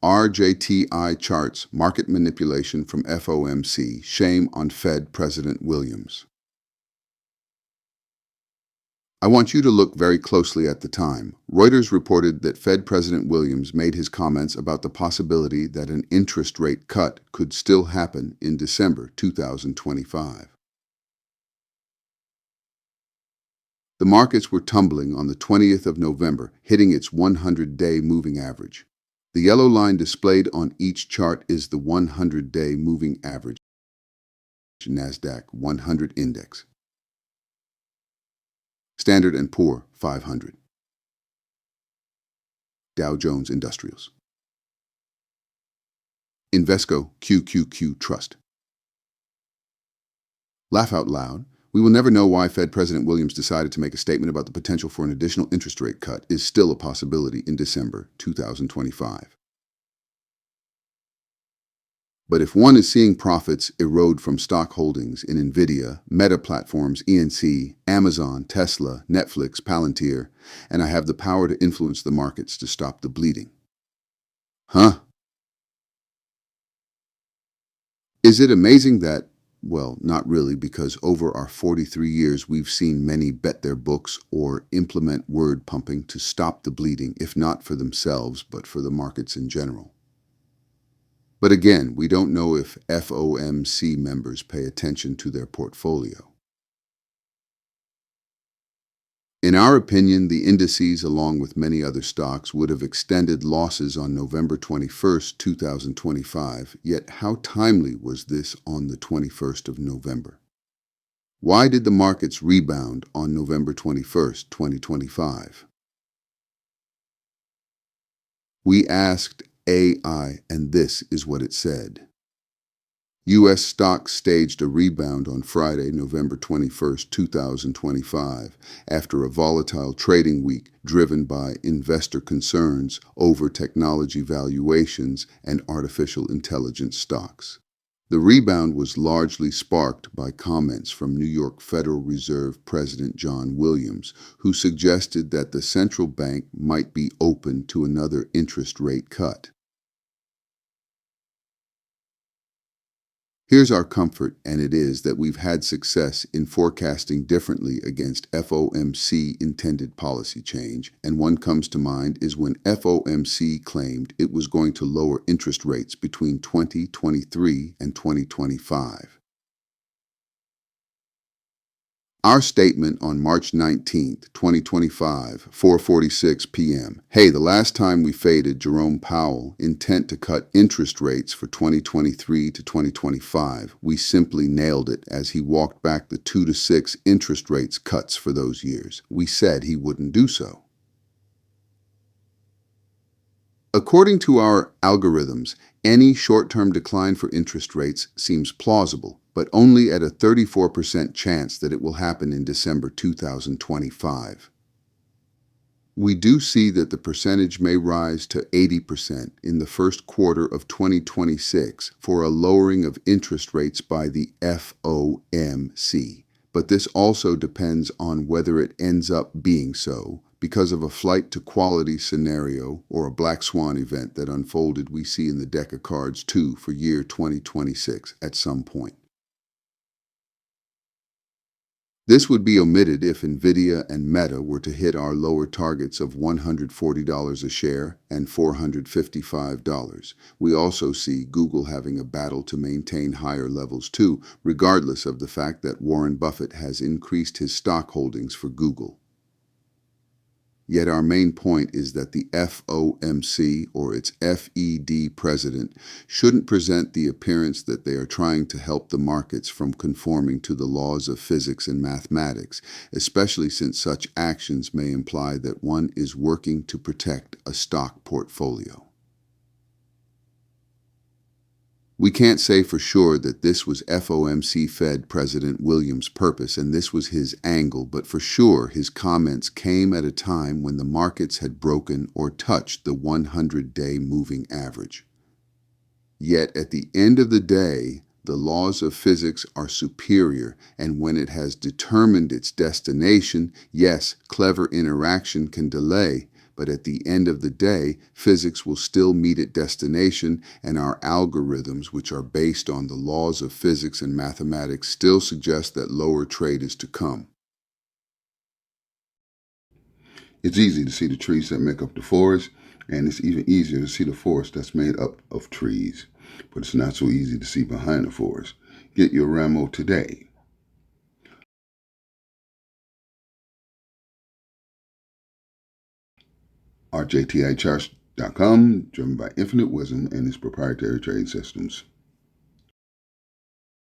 Rjticharts, market manipulation from FOMC, shame on Fed President Williams. I want you to look very closely at the time. Reuters reported that Fed President Williams made his comments about the possibility that an interest rate cut could still happen in December 2025. The markets were tumbling on the 20th of November, hitting its 100-day moving average. The yellow line displayed on each chart is the 100-day moving average, NASDAQ 100 index. Standard & Poor 500. Dow Jones Industrials. Invesco QQQ Trust. Laugh out loud. We will never know why Fed President Williams decided to make a statement about the potential for an additional interest rate cut is still a possibility in December 2025. But if one is seeing profits erode from stock holdings in Nvidia, Meta Platforms, ENC, Amazon, Tesla, Netflix, Palantir, and I have the power to influence the markets to stop the bleeding. Huh? Is it amazing that, well, not really, because over our 43 years we've seen many bet their books or implement word pumping to stop the bleeding, if not for themselves, but for the markets in general. But again, we don't know if FOMC members pay attention to their portfolio. In our opinion, the indices, along with many other stocks, would have extended losses on November 21, 2025, yet how timely was this on the 21st of November? Why did the markets rebound on November 21, 2025? We asked AI, and this is what it said. U.S. stocks staged a rebound on Friday, November 21, 2025, after a volatile trading week driven by investor concerns over technology valuations and artificial intelligence stocks. The rebound was largely sparked by comments from New York Federal Reserve President John Williams, who suggested that the central bank might be open to another interest rate cut. Here's our comfort, and it is that we've had success in forecasting differently against FOMC intended policy change, and one comes to mind is when FOMC claimed it was going to lower interest rates between 2023 and 2025. Our statement on March 19, 2025, 4:46 p.m. Hey, the last time we faded Jerome Powell, intent to cut interest rates for 2023 to 2025, we simply nailed it as he walked back the 2 to 6 interest rates cuts for those years. We said he wouldn't do so. According to our algorithms, any short-term decline for interest rates seems plausible, but only at a 34% chance that it will happen in December 2025. We do see that the percentage may rise to 80% in the first quarter of 2026 for a lowering of interest rates by the FOMC, but this also depends on whether it ends up being so, because of a flight to quality scenario or a black swan event that unfolded we see in the deck of cards too for year 2026 at some point. This would be omitted if Nvidia and Meta were to hit our lower targets of $140 a share and $455. We also see Google having a battle to maintain higher levels too, regardless of the fact that Warren Buffett has increased his stock holdings for Google. Yet our main point is that the FOMC or its FED president shouldn't present the appearance that they are trying to help the markets from conforming to the laws of physics and mathematics, especially since such actions may imply that one is working to protect a stock portfolio. We can't say for sure that this was FOMC Fed President Williams' purpose and this was his angle, but for sure his comments came at a time when the markets had broken or touched the 100-day moving average. Yet at the end of the day, the laws of physics are superior, and when it has determined its destination, yes, clever interaction can delay, But at the end of the day, physics will still meet at destination, and our algorithms, which are based on the laws of physics and mathematics, still suggest that lower trade is to come. It's easy to see the trees that make up the forest, and it's even easier to see the forest that's made up of trees. But it's not so easy to see behind the forest. Get your Ramo today. Rjticharts.com, driven by infinite wisdom and its proprietary trade systems.